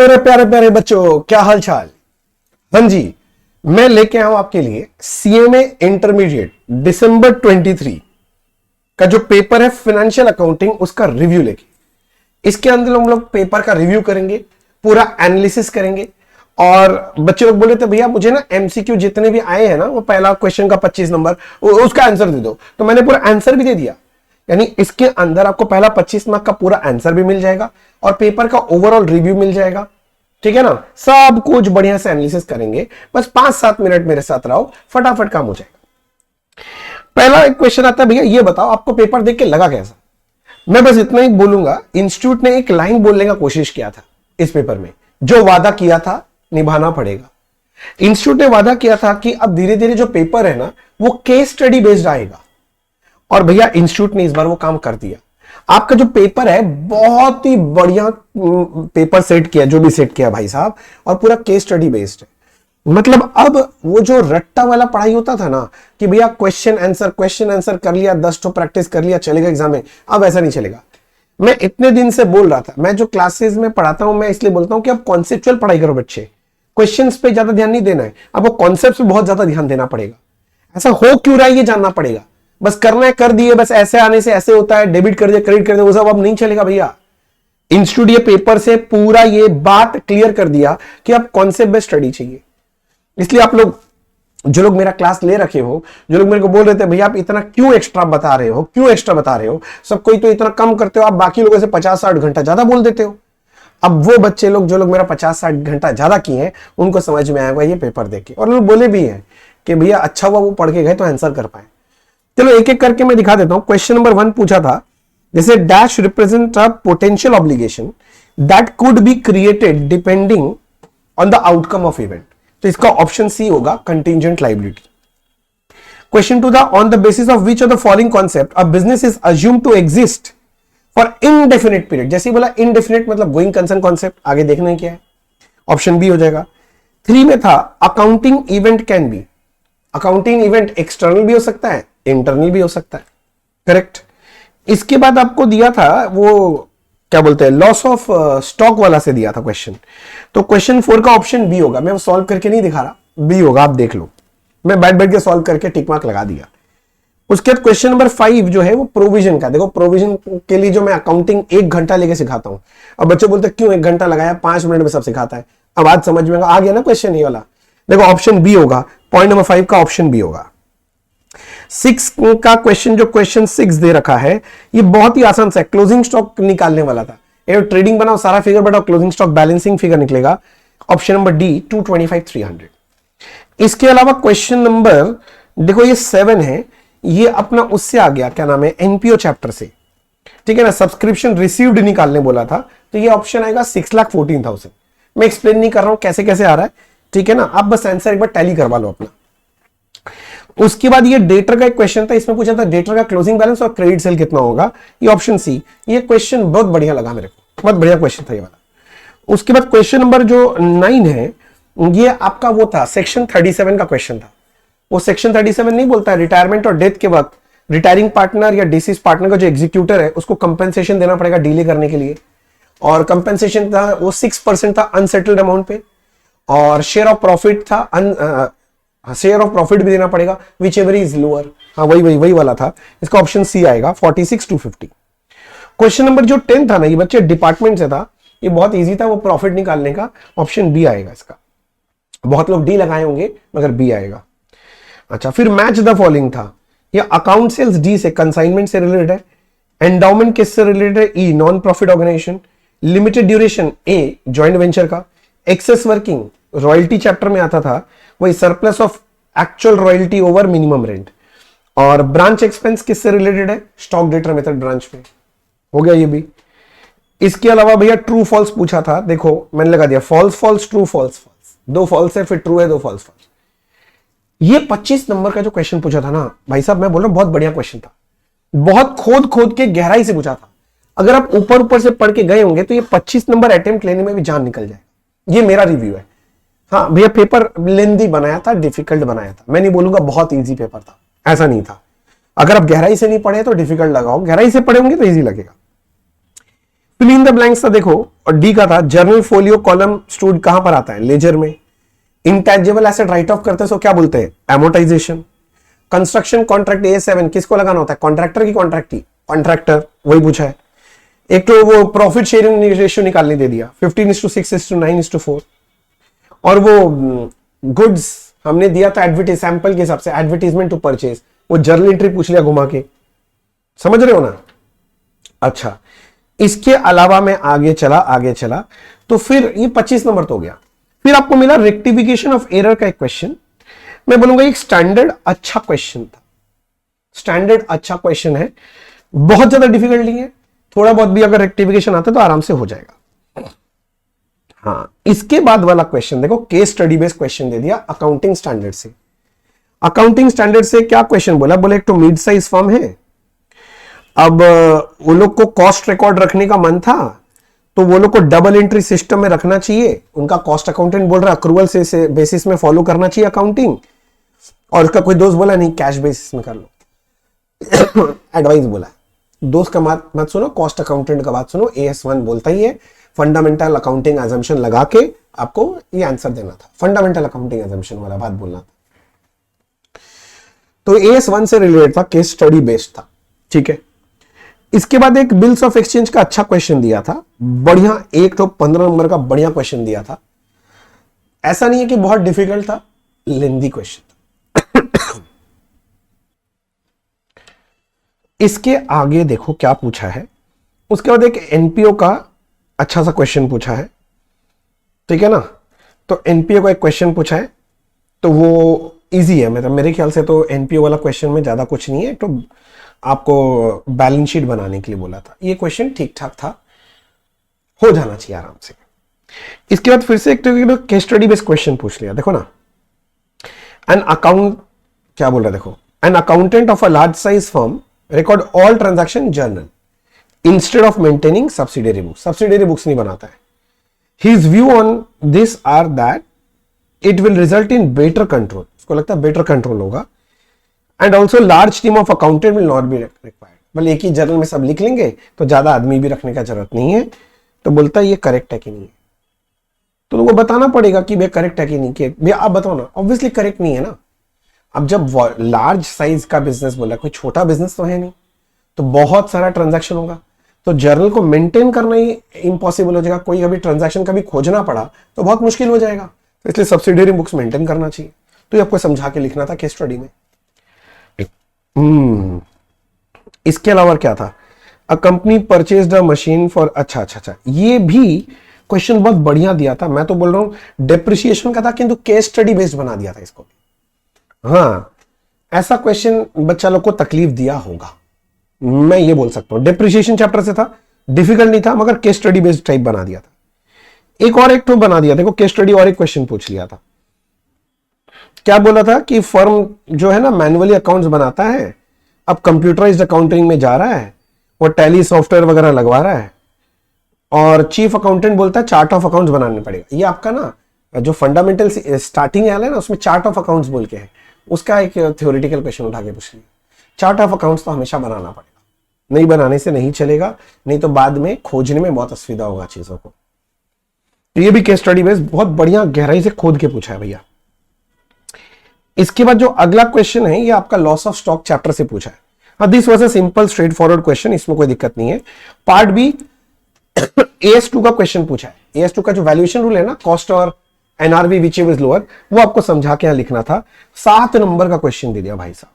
मेरे प्यारे प्यारे बच्चों, क्या हाल चाल। हाँ जी, मैं लेके आया हूं आपके लिए सीएमए इंटरमीडिएट दिसंबर 23 का जो पेपर है फाइनेंशियल अकाउंटिंग, उसका रिव्यू लेके। इसके अंदर हम लोग पेपर का रिव्यू करेंगे, पूरा एनालिसिस करेंगे। और बच्चे लोग बोले थे भैया मुझे ना एमसीक्यू जितने भी आए हैं ना, वो पहला क्वेश्चन का 25 नंबर उसका आंसर दे दो। तो मैंने पूरा आंसर भी दे दिया, यानी इसके अंदर आपको पहला 25 मार्क का पूरा आंसर भी मिल जाएगा और पेपर का ओवरऑल रिव्यू मिल जाएगा। ठीक है ना, सब कुछ बढ़िया से एनालिसिस करेंगे। बस 5-7 मिनट मेरे साथ रहो, फटाफट काम हो जाएगा। पहला एक क्वेश्चन आता है, भैया ये बताओ आपको पेपर देख के लगा कैसा। मैं बस इतना ही बोलूंगा, इंस्टीट्यूट ने एक लाइन बोलने का कोशिश किया था इस पेपर में, जो वादा किया था निभाना पड़ेगा। इंस्टीट्यूट ने वादा किया था कि अब धीरे धीरे जो पेपर है ना, वो केस स्टडी बेस्ड आएगा। और भैया इंस्टीट्यूट ने इस बार वो काम कर दिया। आपका जो पेपर है बहुत ही बढ़िया पेपर सेट किया, जो भी सेट किया भाई साहब, और पूरा केस स्टडी बेस्ड है। मतलब अब वो जो रट्टा वाला पढ़ाई होता था ना कि भैया क्वेश्चन आंसर कर लिया, 10 तो प्रैक्टिस कर लिया, चलेगा एग्जाम में, अब ऐसा नहीं चलेगा। मैं इतने दिन से बोल रहा था, मैं जो क्लासेस में पढ़ाता हूं मैं इसलिए बोलता हूं कि अब कॉन्सेप्चुअल पढ़ाई करो बच्चे, क्वेश्चंस पे ज्यादा ध्यान नहीं देना है, आपको कॉन्सेप्ट्स पे बहुत ज्यादा ध्यान देना पड़ेगा। ऐसा हो क्यों रहा है ये जानना पड़ेगा। बस करना है कर दिए, बस ऐसे आने से ऐसे होता है, डेबिट कर दिया क्रेडिट कर दिया, वो सब अब नहीं चलेगा भैया। इंस्टीट्यूट ये पेपर से पूरा ये बात क्लियर कर दिया कि अब कॉन्सेप्ट बेस्ड स्टडी चाहिए। इसलिए आप लोग जो लोग मेरा क्लास ले रखे हो, जो लोग मेरे को बोल रहे थे भैया आप इतना क्यों एक्स्ट्रा बता रहे हो, क्यों एक्स्ट्रा बता रहे हो, सब कोई तो इतना कम करते हो, आप बाकी लोगों से 50-60 घंटा ज्यादा बोल देते हो। अब वो बच्चे लोग जो लोग मेरा 50-60 घंटा ज्यादा किए हैं, उनको समझ में आएगा ये पेपर देख के। और लोग बोले भी हैं कि भैया अच्छा हुआ वो पढ़ के गए तो आंसर कर पाए। चलो एक एक करके मैं दिखा देता हूं। क्वेश्चन नंबर 1 पूछा था, जैसे dash represent a potential obligation that could be created depending on the outcome of event. तो इसका ऑप्शन सी होगा कंटिंजेंट लायबिलिटी। क्वेश्चन 2 था, on the basis of which of the following concept a business is assumed to exist for indefinite period. जैसे ही बोला indefinite मतलब going concern concept, आगे देखना है क्या है, ऑप्शन बी हो जाएगा। 3 में था accounting event can be. Accounting event external भी हो सकता है, इंटरनल भी हो सकता है, करेक्ट। इसके बाद आपको दिया था वो क्या बोलते हैं, लॉस ऑफ स्टॉक वाला से दिया था क्वेश्चन। तो क्वेश्चन 4 का ऑप्शन बी होगा। मैं सॉल्व करके नहीं दिखा रहा, बी होगा, आप देख लो। मैं बैठ बैठ के सॉल्व करके टिक मार्क लगा दिया। उसके बाद क्वेश्चन नंबर 5 जो है वो प्रोविजन का। देखो प्रोविजन के लिए जो मैं अकाउंटिंग 1 घंटा लेके सिखाता हूं। अब बच्चे बोलते क्यों 1 घंटा लगाया, 5 मिनट में सब सिखाता है। अब आज समझ में आ गया ना क्वेश्चन ये वाला। देखो ऑप्शन बी होगा, पॉइंट नंबर 5 का ऑप्शन बी होगा। 6 का क्वेश्चन, जो क्वेश्चन 6 दे रखा है, ये बहुत ही आसान सा है, क्लोजिंग स्टॉक निकालने वाला था। ये ट्रेडिंग बनाओ, सारा फिगर बताओ, क्लोजिंग स्टॉक बैलेंसिंग फिगर निकलेगा। Option number D 225-300। इसके अलावा क्वेश्चन नंबर देखो ये 7 है, ये अपना उससे आ गया, क्या नाम है, एनपीओ चैप्टर से। ठीक है ना, सब्सक्रिप्शन रिसीव्ड निकालने बोला था, तो ये ऑप्शन आएगा 6,14,000। मैं एक्सप्लेन नहीं कर रहा हूं कैसे कैसे आ रहा है, ठीक है ना, आप बस आंसर एक बार टैली करवा लो अपना। उसके बाद ये डेटर का एक क्वेश्चन था, इसमें पूछा था डेटर का क्लोजिंग बैलेंस और क्रेडिट सेल कितना होगा, ये ऑप्शन सी। ये क्वेश्चन बहुत बढ़िया लगा मेरे को, बहुत बढ़िया क्वेश्चन था ये वाला। उसके बाद क्वेश्चन नंबर जो 9 है, ये आपका वो था सेक्शन 37 का क्वेश्चन था। वो सेक्शन 37 नहीं बोलता है रिटायरमेंट और डेथ के वक्त रिटायरिंग पार्टनर या डिसीज पार्टनर का जो एग्जीक्यूटर है उसको कंपेंसेशन देना पड़ेगा डिले करने के लिए। और कंपेंसेशन था वो 6% था अनसेटल्ड अमाउंट पे, और शेयर ऑफ प्रॉफिट था, शेयर ऑफ प्रॉफिट भी देना पड़ेगा, विच एवर इज लोअर। हाँ वही वाला था। इसका ऑप्शन सी आएगा 46-50। क्वेश्चन नंबर जो 10 था ना, ये बच्चे डिपार्टमेंट से था, ये बहुत इजी था वो प्रॉफिट निकालने का, ऑप्शन बी आएगा इसका। बहुत लोग डी लगाए होंगे मगर बी आएगा। अच्छा, फिर मैच द फॉलोइंग था, ये अकाउंट सेल्स डी से, कंसाइनमेंट से रिलेटेड है, एंडाउमेंट किससे रिलेटेड है, E non profit organisation, limited duration A joint venture का, एक्सेस वर्किंग रॉयल्टी चैप्टर में आता था, वही surplus of actual royalty over minimum rent, और ब्रांच एक्सपेंस किससे रिलेटेड है, स्टॉक डेटर मेथड ब्रांच में, हो गया ये भी। इसके अलावा भैया ट्रू फॉल्स पूछा था, देखो मैंने लगा दिया false false true false false, 2 false है फिर ट्रू है, 2 फॉल्स फॉल्स। ये 25 नंबर का जो क्वेश्चन पूछा था ना भाई साहब, मैं बोल रहा हूं बहुत बढ़िया क्वेश्चन था, बहुत खोद खोद के गहराई से पूछा था। अगर आप ऊपर ऊपर से पढ़ के गए होंगे तो ये 25 नंबर अटेम्प्ट लेने में भी जान निकल जाएगा। ये मेरा रिव्यू है। हाँ भैया पेपर लेंदी बनाया था, डिफिकल्ट बनाया था, मैं नहीं बोलूंगा बहुत इजी पेपर था, ऐसा नहीं था। अगर आप गहराई से नहीं पढ़े तो डिफिकल्ट लगाओ, गहराई से पढ़े होंगे तो इजी लगेगा। फिल इन द ब्लैंक्स था देखो, और डी का था जर्नल फोलियो कॉलम स्टूड कहां पर आता है, लेजर में। इंटेंजिबल एसेट राइट ऑफ करते हैं सो क्या बोलते हैं, एमोटाइजेशन। कंस्ट्रक्शन कॉन्ट्रैक्ट A7 किसको लगाना होता है, कॉन्ट्रैक्टर की कॉन्ट्रैक्टी, कॉन्ट्रैक्टर, वही पूछा है। एक तो वो प्रॉफिट शेयरिंग रेशियो निकालने दे दिया 15:6:9:4, और वो गुड्स हमने दिया था एडवर्टाइज सैंपल के हिसाब से, एडवर्टाइजमेंट टू परचेज, वो जर्नल एंट्री पूछ लिया घुमा के, समझ रहे हो ना। अच्छा, इसके अलावा मैं आगे चला तो फिर ये 25 नंबर तो हो गया। फिर आपको मिला रेक्टिफिकेशन ऑफ एरर का एक क्वेश्चन। मैं बोलूंगा एक स्टैंडर्ड अच्छा क्वेश्चन था, स्टैंडर्ड अच्छा क्वेश्चन है, बहुत ज्यादा डिफिकल्ट नहीं है, थोड़ा बहुत भी अगर रेक्टिफिकेशन आता है तो आराम से हो जाएगा। हाँ, इसके बाद वाला क्वेश्चन देखो, केस स्टडी बेस्ड क्वेश्चन दे दिया अकाउंटिंग स्टैंडर्ड से। अकाउंटिंग स्टैंडर्ड से क्या क्वेश्चन बोला, बोले एक तो मिड साइज फर्म है, अब वो लोग को कॉस्ट रिकॉर्ड रखने का मन था, तो वो लोग को डबल एंट्री सिस्टम में रखना चाहिए। उनका कॉस्ट अकाउंटेंट बोल रहा है अक्रूवल से बेसिस में फॉलो करना चाहिए अकाउंटिंग, और उसका कोई दोस्त बोला नहीं कैश बेसिस में कर लो। एडवाइस बोला, दोस्त का मत सुनो, कॉस्ट अकाउंटेंट का बात सुनो, AS1 बोलता ही है फंडामेंटल अकाउंटिंग अजम्पशन लगा के आपको ये आंसर देना था, फंडामेंटल अकाउंटिंग अजम्पशन वाला बात बोलना था। तो AS1 से रिलेटेड था, केस स्टडी बेस्ड था, ठीक है। इसके बाद एक बिल्स ऑफ एक्सचेंज का अच्छा क्वेश्चन दिया था, बढ़िया, एक तो 15 नंबर का बढ़िया क्वेश्चन दिया था। ऐसा नहीं है कि बहुत डिफिकल्ट था, लेंदी क्वेश्चन था। इसके आगे देखो क्या पूछा है, उसके बाद एक एनपीओ का अच्छा सा क्वेश्चन पूछा है, ठीक है ना। तो एनपीओ का एक क्वेश्चन पूछा है, तो वो इजी है, मतलब मेरे ख्याल से तो एनपीओ वाला क्वेश्चन में ज्यादा कुछ नहीं है, तो आपको बैलेंस शीट बनाने के लिए बोला था, ये क्वेश्चन ठीक ठाक था, हो जाना चाहिए आराम से। इसके बाद फिर से एक केस स्टडी बेस्ड क्वेश्चन पूछ लिया, देखो ना, एन अकाउंट क्या बोल रहा है, देखो, an accountant of a large size firm record all transaction journal instead of maintaining subsidiary books, subsidiary books नहीं बनाता है। His view on this are that it will result in better control, उसको लगता है बेटर कंट्रोल होगा, and also large team of accountant will not be required, मतलब एक ही journal में सब लिख लेंगे तो ज्यादा आदमी भी रखने का जरूरत नहीं है। तो बोलता है ये करेक्ट है कि नहीं है, तो तुमको बताना पड़ेगा कि भैया करेक्ट है कि नहीं, कि भैया आप बताओ ना, ऑब्वियसली करेक्ट नहीं है ना। अब जब लार्ज साइज का बिजनेस बोला, कोई छोटा बिजनेस तो है नहीं, तो बहुत सारा ट्रांजैक्शन होगा, तो जर्नल को मेंटेन करना ही इम्पॉसिबल हो जाएगा, कोई अभी ट्रांजैक्शन कभी खोजना पड़ा तो बहुत मुश्किल हो जाएगा, तो इसलिए सब्सिडियरी बुक्स मेंटेन करना चाहिए। तो ये आपको समझा के लिखना था केस स्टडी में। इसके अलावा क्या था, a company purchased a machine for, अच्छा, ये भी क्वेश्चन बहुत बढ़िया दिया था, मैं तो बोल रहा हूं डेप्रिसिएशन का था, किंतु केस स्टडी बेस्ड बना दिया था इसको। हाँ, ऐसा क्वेश्चन बच्चा लोग को तकलीफ दिया होगा, मैं ये बोल सकता हूं। डेप्रिसिएशन चैप्टर से था, डिफिकल्ट नहीं था, मगर केस स्टडी बेस्ड टाइप बना दिया था। एक तो बना दिया, देखो केस स्टडी और एक क्वेश्चन पूछ लिया था। क्या बोला था कि फर्म जो है ना मैन्युअली अकाउंट्स बनाता है, अब कंप्यूटराइज्ड अकाउंटिंग में जा रहा है, वो टैली सॉफ्टवेयर वगैरह लगवा रहा है, और चीफ अकाउंटेंट बोलता है चार्ट ऑफ अकाउंट्स बनाने पड़ेगा। ये आपका ना जो फंडामेंटल स्टार्टिंग है ना, उसमें चार्ट ऑफ अकाउंट्स बोल के है, उसका एक थ्योरेटिकल क्वेश्चन उठा के पूछ लिया। चार्ट ऑफ अकाउंट्स तो हमेशा बनाना पड़ेगा, नहीं बनाने से नहीं चलेगा, नहीं तो बाद में खोजने में बहुत असुविधा होगा चीजों को। तो ये भी केस स्टडी बेस्ड बहुत बढ़िया गहराई से खोद के पूछा है भैया। इसके बाद जो अगला क्वेश्चन है, ये आपका लॉस ऑफ स्टॉक चैप्टर से पूछा है। हाँ, this was a simple straight forward question, इसमें कोई दिक्कत नहीं है। पार्ट बी AS2 का क्वेश्चन पूछा है। AS2 का जो वैल्यूएशन रूल है ना, कॉस्ट और NRV विच इज लोअर, वो आपको समझा के यहां लिखना था। 7 नंबर का क्वेश्चन दे दिया भाई साहब,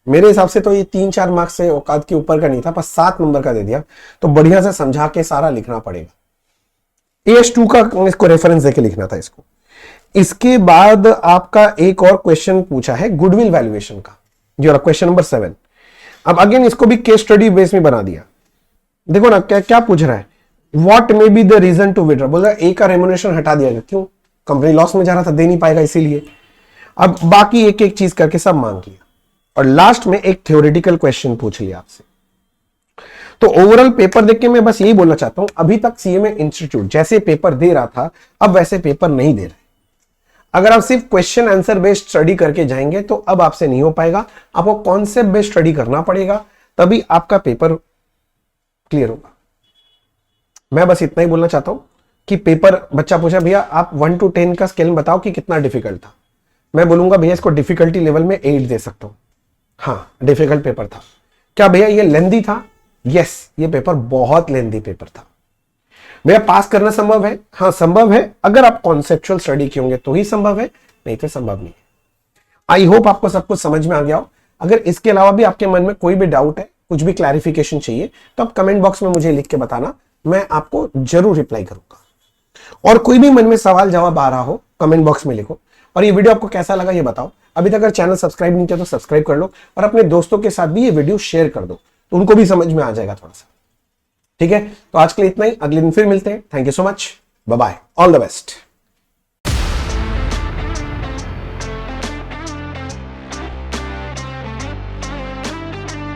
मेरे हिसाब से तो ये 3-4 मार्क्स से औकात के ऊपर का नहीं था, पर 7 नंबर का दे दिया, तो बढ़िया से समझा के सारा लिखना पड़ेगा। AS2 का इसको रेफरेंस देके लिखना था इसको। इसके बाद आपका एक और क्वेश्चन पूछा है गुडविल वैल्यूएशन का, जो क्वेश्चन नंबर 7। अब अगेन इसको भी केस स्टडी बेस में बना दिया। देखो ना क्या पूछ रहा है, what may be the reason to withdraw, बोला ए का रेम्युनरेशन हटा दिया गया, क्यों, कंपनी लॉस में जा रहा था, दे नहीं पाएगा इसीलिए। अब बाकी एक एक चीज करके सब मांग लिया, और लास्ट में एक थ्योरेटिकल क्वेश्चन पूछ लिया आपसे। तो ओवरऑल पेपर देख के मैं बस यही बोलना चाहता हूं, अभी तक CMA इंस्टीट्यूट जैसे पेपर दे रहा था, अब वैसे पेपर नहीं दे रहे। अगर आप सिर्फ क्वेश्चन आंसर बेस्ड स्टडी करके जाएंगे तो अब आपसे नहीं हो पाएगा, आपको कॉन्सेप्ट बेस्ड स्टडी करना पड़ेगा, तभी आपका पेपर क्लियर होगा। मैं बस इतना ही बोलना चाहता हूं कि पेपर, बच्चा पूछा भैया आप 1 to 10 का स्केल बताओ कि कितना डिफिकल्ट था। मैं बोलूंगा भैया इसको डिफिकल्टी लेवल में 8 दे सकता हूं। हाँ, डिफिकल्ट पेपर था। क्या भैया ये लेंदी था? यस, ये पेपर बहुत लेंदी पेपर था। भैया पास करना संभव है? हाँ संभव है, अगर आप कॉन्सेप्चुअल स्टडी किए होंगे तो ही संभव है, नहीं तो संभव नहीं है। आई होप आपको सब कुछ समझ में आ गया हो। अगर इसके अलावा भी आपके मन में कोई भी डाउट है, कुछ भी क्लैरिफिकेशन चाहिए, तो आप कमेंट बॉक्स में मुझे लिख के बताना, मैं आपको जरूर रिप्लाई करूंगा। और कोई भी मन में सवाल जवाब आ रहा हो कमेंट बॉक्स में लिखो। और ये वीडियो आपको कैसा लगा ये बताओ। अभी तक अगर चैनल सब्सक्राइब नहीं किया तो सब्सक्राइब कर लो, और अपने दोस्तों के साथ भी ये वीडियो शेयर कर दो, तो उनको भी समझ में आ जाएगा थोड़ा सा। ठीक है, तो आज के लिए इतना ही, अगले दिन फिर मिलते हैं। Thank you so much, bye bye, all the best.